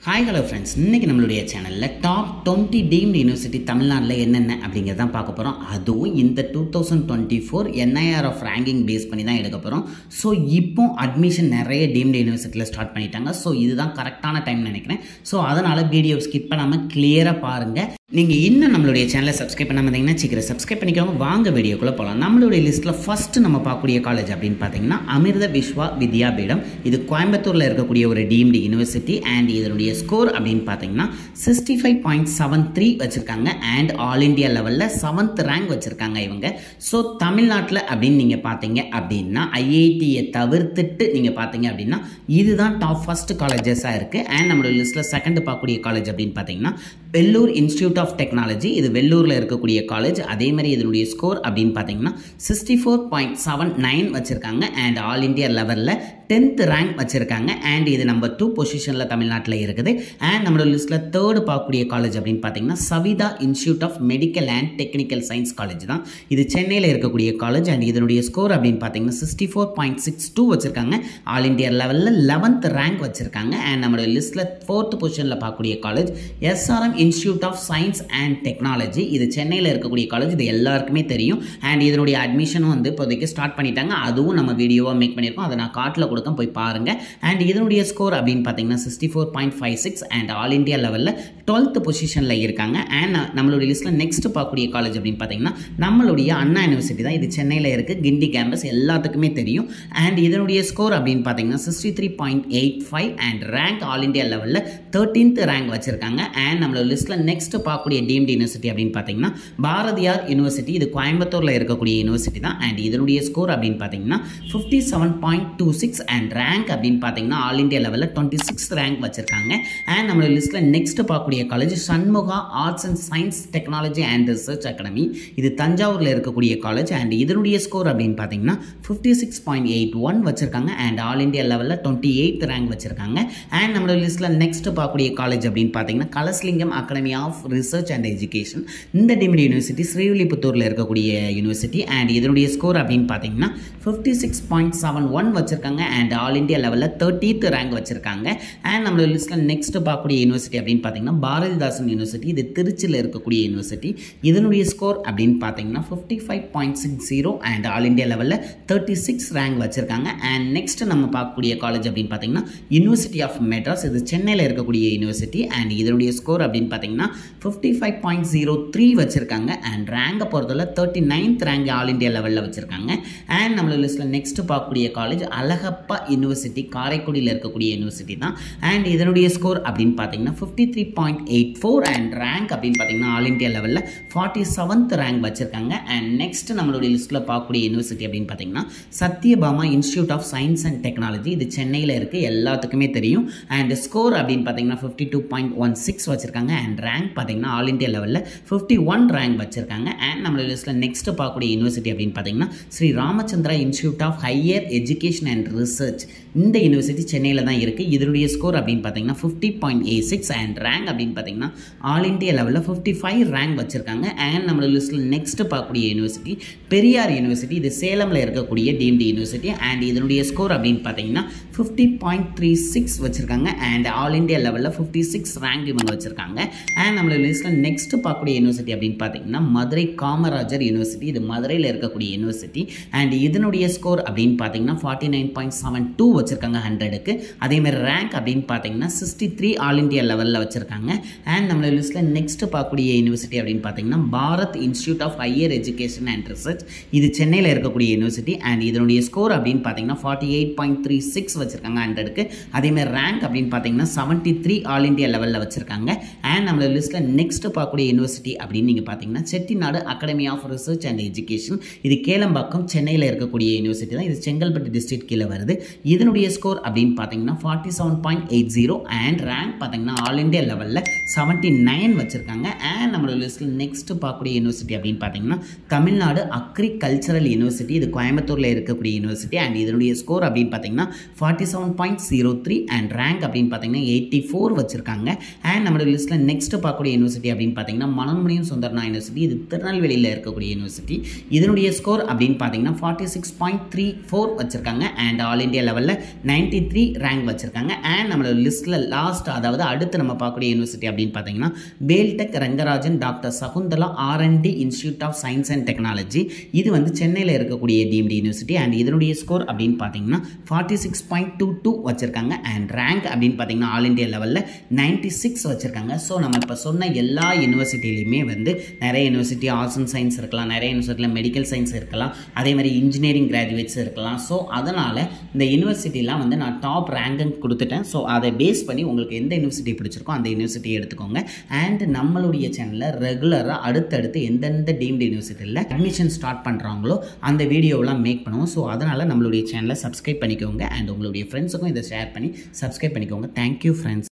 Hi hello friends, இன்றைக்கி நம்மளுடைய சேனலில் டாப் 20 டீம்டு யூனிவர்சிட்டி தமிழ்நாட்டில் என்னென்ன அப்படிங்கிறதான் பார்க்க போகிறோம். அதுவும் இந்த 2024 NIRF ரேங்கிங் பேஸ் பண்ணி தான் எடுக்க போகிறோம். ஸோ இப்போ அட்மிஷன் நிறைய டீம்டு யூனிவர்சிட்டியில் ஸ்டார்ட் பண்ணிட்டாங்க. ஸோ இதுதான் கரெக்டான டைம் நினைக்கிறேன். ஸோ அதனால் வீடியோ ஸ்கிப் பண்ணாமல் கிளியராக பாருங்கள். நீங்கள் இன்னும் நம்மளுடைய சேனலை சப்ஸ்கிரைப் பண்ணாமல் இருந்தீங்கன்னா சீக்கிரம் சப்ஸ்கிரைப் பண்ணிக்கோங்க. வாங்க வீடியோக்குள்ளே போகலாம். நம்மளுடைய லிஸ்ட்டில் ஃபஸ்ட்டு நம்ம பார்க்கக்கூடிய காலேஜ் அப்படின்னு பார்த்தீங்கன்னா அமிர்த விஸ்வா வித்யாபீடம். இது கோயம்புத்தூரில் இருக்கக்கூடிய ஒரு டீம்டு யூனிவர்சிட்டி. அண்ட் இதனுடைய ஸ்கோர் அப்படின்னு பார்த்தீங்கன்னா 65.73 வச்சுருக்காங்க. அண்ட் ஆல் இண்டியா லெவலில் 7th ரேங்க் வச்சுருக்காங்க இவங்க. ஸோ தமிழ்நாட்டில் அப்படின்னு நீங்கள் பார்த்தீங்க அப்படின்னா ஐஐடியை தவிர்த்துட்டு நீங்கள் பார்த்தீங்க அப்படின்னா இதுதான் டாப் ஃபஸ்ட் காலேஜஸாக இருக்குது. அண்ட் நம்மளோட லிஸ்ட்டில் செகண்ட் பார்க்கக்கூடிய காலேஜ் அப்படின்னு பார்த்தீங்கன்னா வெள்ளூர் இன்ஸ்டியூட் ஆஃப் டெக்னாலஜி. இது வெள்ளூரில் இருக்கக்கூடிய காலேஜ். அதே மாதிரி இதனுடைய ஸ்கோர் அப்படின்னு பார்த்தீங்கன்னா 64.79 வச்சுருக்காங்க. அண்ட் ஆல் இண்டியா லெவலில் 10th ரேங்க் வச்சுருக்காங்க. அண்ட் இது நம்பர் 2 பொசிஷனில் தமிழ்நாட்டில் இருக்குது. அண்ட் நம்மளோட லிஸ்ட்டில் தேர்டு பார்க்கக்கூடிய காலேஜ் அப்படின்னு பார்த்தீங்கன்னா Saveetha institute of medical and technical science college தான். இது சென்னையில் இருக்கக்கூடிய காலேஜ். அண்ட் இதனுடைய ஸ்கோர் அப்படின்னு பார்த்தீங்கன்னா 64.62 வச்சுருக்காங்க. ஆல் இண்டியா லெவலில் 11th ரேங்க் வச்சுருக்காங்க. அண்ட் நம்மளோட லிஸ்ட்டில் 4th பொசிஷனில் பார்க்கக்கூடிய college SRM institute of science and technology. இது சென்னையில் இருக்கக்கூடிய காலேஜ். இது எல்லாருக்குமே தெரியும். அண்ட் இதனுடைய அட்மிஷனும் வந்து இப்போதைக்கு ஸ்டார்ட் பண்ணிட்டாங்க. அதுவும் நம்ம வீடியோவாக மேக் பண்ணியிருக்கோம். அதை நான் காட்டில் கொடுக்க போய் பாருங்கள். அண்ட் இதனுடைய ஸ்கோர் அப்படின்னு பார்த்தீங்கன்னா 64.56 அண்ட் ஆல் இண்டியா லெவலில் 12th பொசிஷனில் இருக்காங்க. அண்ட் நம்மளுடைய லிஸ்ட்டில் நெக்ஸ்ட் பார்க்கக்கூடிய காலேஜ் அப்படின்னு பார்த்தீங்கன்னா நம்மளுடைய அண்ணா யூனிவர்சிட்டி தான். இது சென்னையில் இருக்குது, கிண்டி கேம்பஸ், எல்லாத்துக்குமே தெரியும். அண்ட் இதனுடைய ஸ்கோர் அப்படின்னு பார்த்தீங்கன்னா 63.85 அண்ட் ரேங்க் ஆல் இண்டியா லெவலில் 13th ரேங்க் வச்சுருக்காங்க. அண்ட் நம்மளோட லிஸ்ட்டில் நெக்ஸ்ட் பார்க்கக்கூடிய டீம்டு யூனிவர்சிட்டி அப்படின்னு பார்த்தீங்கன்னா பாரதியார் யூனிவர்சிட்டி. இது கோயம்புத்தூரில் இருக்கக்கூடிய யூனிவர்சிட்டி தான். அண்ட் இதனுடைய ஸ்கோர் அப்படின்னு பார்த்தீங்கன்னா 57.26 அண்ட் ரேங்க் அப்படின்னு பார்த்தீங்கன்னா ஆல் இண்டியா லெவலில் 26th ரேங்க் வச்சுருக்காங்க. அண்ட் நம்மளோட லிஸ்ட்டில் நெக்ஸ்ட் பார்க்கக்கூடிய college Shanmuga arts and science technology and research academy. இது தஞ்சாவூரில் இருக்கக்கூடிய காலேஜ். அண்ட் இதனுடைய ஸ்கோர் அப்படின்னு பார்த்தீங்கன்னா 56.81 வச்சுருக்காங்க. அண்ட் ஆல் இண்டியா லெவலில் 28th ரேங்க் வச்சுருக்காங்க. அண்ட் நம்மளோட லிஸ்ட்டில் நெக்ஸ்ட் பார்க்கக்கூடிய காலேஜ் அப்படின்னு பார்த்தீங்கன்னா Kalasalingam academy of research and education. இந்த டீம்டு யூனிவர்சிட்டி ஸ்ரீவில்லிபுத்தூரில் இருக்கக்கூடிய யூனிவர்சிட்டி. அண்ட் இதனுடைய ஸ்கோர் அப்படின்னு பார்த்தீங்கன்னா 56.71 வச்சுருக்காங்க. அண்ட் ஆல் இண்டியா லெவலில் 30th ரேங்க் வச்சுருக்காங்க. அண்ட் நம்மளோட லிஸ்ட்டில் நெக்ஸ்ட் பார்க்கக்கூடிய யூனிவர்சிட்டி அப்படின்னு பார்த்தீங்கன்னா பாரதிதாசன் யூனிவர்சிட்டி. இது திருச்சியில் இருக்கக்கூடிய யூனிவர்சிட்டி. இதனுடைய ஸ்கோர் அப்படின்னு பார்த்தீங்கன்னா 55.60 அண்ட் ஆல் இண்டியா லெவலில் 36th ரேங்க் வச்சுருக்காங்க. அண்ட் நெக்ஸ்ட் நம்ம பார்க்கக்கூடிய காலேஜ் அப்படின்னு பார்த்தீங்கன்னா யூனிவர்சிட்டி ஆஃப் மெட்ராஸ். இது சென்னையில் இருக்கக்கூடிய யூனிவர்சிட்டி. அண்ட் இதனுடைய ஸ்கோர் அப்படின்னு பார்த்தீங்கன்னா 55.03 வச்சுருக்காங்க. அண்ட் ரேங்கை பொறுத்தவரை 39th ரேங்க் ஆல் இண்டியா லெவலில் வச்சுருக்காங்க. அண்ட் நம்மளோட லிஸ்ட்டில் நெக்ஸ்ட் பார்க்கக்கூடிய காலேஜ் அழகப்பா யூனிவர்சிட்டி, காரைக்குடியில் இருக்கக்கூடிய யூனிவர்சிட்டி தான். அண்ட் இதனுடைய ஸ்கோர் அப்படின்னு பார்த்தீங்கன்னா 53.84 அண்ட் ரேங்க் அப்படின்னு பார்த்தீங்கன்னா ஆல் இண்டியா லெவலில் 47th ரேங்க் வச்சுருக்காங்க. அண்ட் நெக்ஸ்ட் நம்மளுடைய லிஸ்ட்டில் பார்க்கக்கூடிய யூனிவர்சிட்டி அப்படின்னு பார்த்தீங்கன்னா Sathyabama institute of science and technology. இது சென்னையில் இருக்குது, எல்லாத்துக்குமே தெரியும். அண்ட் ஸ்கோர் அப்படின்னு பார்த்தீங்கன்னா 52.16 வச்சுருக்காங்க. அண்ட் ரேங்க் பார்த்தீங்கன்னா ஆல் இண்டியா லெவலில் 51 ரேங்க் வச்சுருக்காங்க. அண்ட் நம்மளுடைய லிஸ்ட்டில் நெக்ஸ்ட் பார்க்கக்கூடிய யூனிவர்சிட்டி அப்படின்னு பார்த்தீங்கன்னா Sri Ramachandra institute of higher education and research. இந்த யூனிவர்சிட்டி சென்னையில் தான் இருக்குது. இதனுடைய ஸ்கோர் அப்படின்னு பார்த்தீங்கன்னா 50.86 அண்ட் ரேங்க் அப்படின்னு பார்த்தீங்கன்னா ஆல் இண்டியா லெவலில் 55 ரேங்க் வச்சுருக்காங்க. அண்ட் நம்மளோட லிஸ்ட்டில் நெக்ஸ்ட் பார்க்கக்கூடிய யூனிவர்சிட்டி பெரியார் யூனிவர்சிட்டி. இது சேலமில் இருக்கக்கூடிய டீம்டு யூனிவர்சிட்டி. அண்ட் இதனுடைய ஸ்கோர் அப்படின்னு பார்த்தீங்கன்னா 50.36 வச்சுருக்காங்க. அண்ட் ஆல் இண்டியா லெவலில் 56 ரேங்க் இவங்க வச்சுருக்காங்க. அண்ட் நம்மளோட லிஸ்ட்டில் நெக்ஸ்ட் பார்க்கக்கூடிய யூனிவர்சிட்டி அப்படின்னு பார்த்தீங்கன்னா மதுரை காமராஜர் யூனிவர்சிட்டி. இது மதுரையில் இருக்கக்கூடிய யூனிவர்சிட்டி. அண்ட் இதனுடைய ஸ்கோர் அப்படின்னு பார்த்தீங்கன்னா 49.72 வச்சுருக்காங்க 100க்கு. அதேமாதிரி ரேங்க் அப்படின்னு பார்த்தீங்கன்னா 63 ஆல் இண்டியா லெவலில் வச்சுருக்காங்க. அண்ட் நம்மளோட லிஸ்ட்டில் நெக்ஸ்ட் பார்க்கக்கூடிய யூனிவர்சிட்டி அப்படின்னு பார்த்தீங்கன்னா Bharat institute of higher education and research. இது சென்னையில் இருக்கக்கூடிய யூனிவர்சிட்டி. அண்ட் இதனுடைய ஸ்கோர் அப்படின்னு பார்த்தீங்கன்னா 48.36 வச்சுருக்காங்க 100க்கு. அதேமாதிரி ரேங்க் அப்படின்னு பார்த்தீங்கன்னா 73 ஆல் இண்டியா லெவலில் வச்சுருக்காங்க. அண்ட் நம்மளோட லிஸ்ட்டில் நெக்ஸ்ட் பார்க்கக்கூடிய யூனிவர்சிட்டி அப்படின்னு நீங்கள் பார்த்தீங்கன்னா Chettinad academy of research and education. இது கேளம்பாக்கம் சென்னையில் இருக்கக்கூடிய யூனிவர்சிட்டி தான். இது செங்கல்பட்டு டிஸ்ட்ரிக்ட் கீழே வருது. இதனுடைய ஸ்கோர் அப்படின்னு பார்த்தீங்கன்னா 47.80 அண்ட் ரேங்க் பார்த்தீங்கன்னா ஆல் இண்டியா லெவலில் 79 வச்சுருக்காங்க. அண்ட் நம்மளோட லிஸ்ட்டில் நெக்ஸ்ட் பார்க்கக்கூடிய யூனிவர்சிட்டி அப்படின்னு பார்த்தீங்கன்னா தமிழ்நாடு அக்ரிகல்ச்சரல் யூனிவர்சிட்டி. இது கோயம்புத்தூரில் இருக்கக்கூடிய யூனிவர்சிட்டி. அண்ட் இதனுடைய ஸ்கோர் அப்படின்னு பார்த்தீங்கன்னா 47.03 அண்ட் ரேங்க் அப்படின்னு பார்த்தீங்கன்னா 84 வச்சுருக்காங்க. அண்ட் நம்மளோட லிஸ்ட்டில் நெக்ஸ்ட் பார்க்கக்கூடிய யூனிவர்சிட்டி அப்படின்னு பார்த்தீங்கன்னா மனோன்மணியம் சுந்தரனா யூனிவர்சிட்டி. இது திருநெல்வேலியில் இருக்கக்கூடிய யூனிவர்சிட்டி. இதனுடைய ஸ்கோர் அப்படின்னு பார்த்தீங்கன்னா 46.34 வச்சுருக்காங்க. அண்ட் ஆல் ஆல் இண்டியா லெவலில் 93 ரேங்க் வச்சுருக்காங்க. அண்ட் நம்மளோட லிஸ்ட்டில் லாஸ்ட், அதாவது அடுத்து நம்ம பார்க்கக்கூடிய யூனிவர்சிட்டி அப்படின்னு பார்த்தீங்கன்னா Vel Tech Rangarajan doctor Sagunthala R&D institute of science and technology. இது வந்து சென்னையில் இருக்கக்கூடிய டீம்டு யூனிவர்சிட்டி. அண்ட் இதனுடைய ஸ்கோர் அப்படின்னு பார்த்தீங்கன்னா 46.22 வச்சுருக்காங்க. அண்ட் ரேங்க் அப்படின்னு பார்த்தீங்கன்னா ஆல் இண்டியா லெவலில் 96 வச்சுருக்காங்க. ஸோ நம்ம இப்போ சொன்ன எல்லா யூனிவர்சிட்டிலையுமே வந்து நிறைய யூனிவர்சிட்டி ஆர்ட்ஸ் அண்ட் சயின்ஸ் இருக்கலாம், நிறைய யூனிவர்சிட்டியில் மெடிக்கல் சயின்ஸ் இருக்கலாம், அதே மாதிரி இன்ஜினியரிங் கிராஜுவேட்ஸ் இருக்கலாம். ஸோ அதனால் இந்த யூனிவர்சிட்டிலாம் வந்து நான் டாப் ரேங்கிங் கொடுத்துட்டேன். ஸோ அதை பேஸ் பண்ணி உங்களுக்கு எந்த யூனிவர்சிட்டி பிடிச்சிருக்கோ அந்த யூனிவர்சிட்டியை எடுத்துக்கோங்க. அண்ட் நம்மளுடைய சேனலில் ரெகுலராக அடுத்தடுத்து எந்தெந்த டீம்டு யூனிவர்சிட்டியில் அட்மிஷன் ஸ்டார்ட் பண்ணுறாங்களோ அந்த வீடியோவெலாம் மேக் பண்ணுவோம். ஸோ அதனால் நம்மளுடைய சேனலை சப்ஸ்கிரைப் பண்ணிக்கோங்க. அண்ட் உங்களுடைய ஃப்ரெண்ட்ஸுக்கும் இதை ஷேர் பண்ணி சப்ஸ்கிரைப் பண்ணிக்கோங்க. Thank you friends.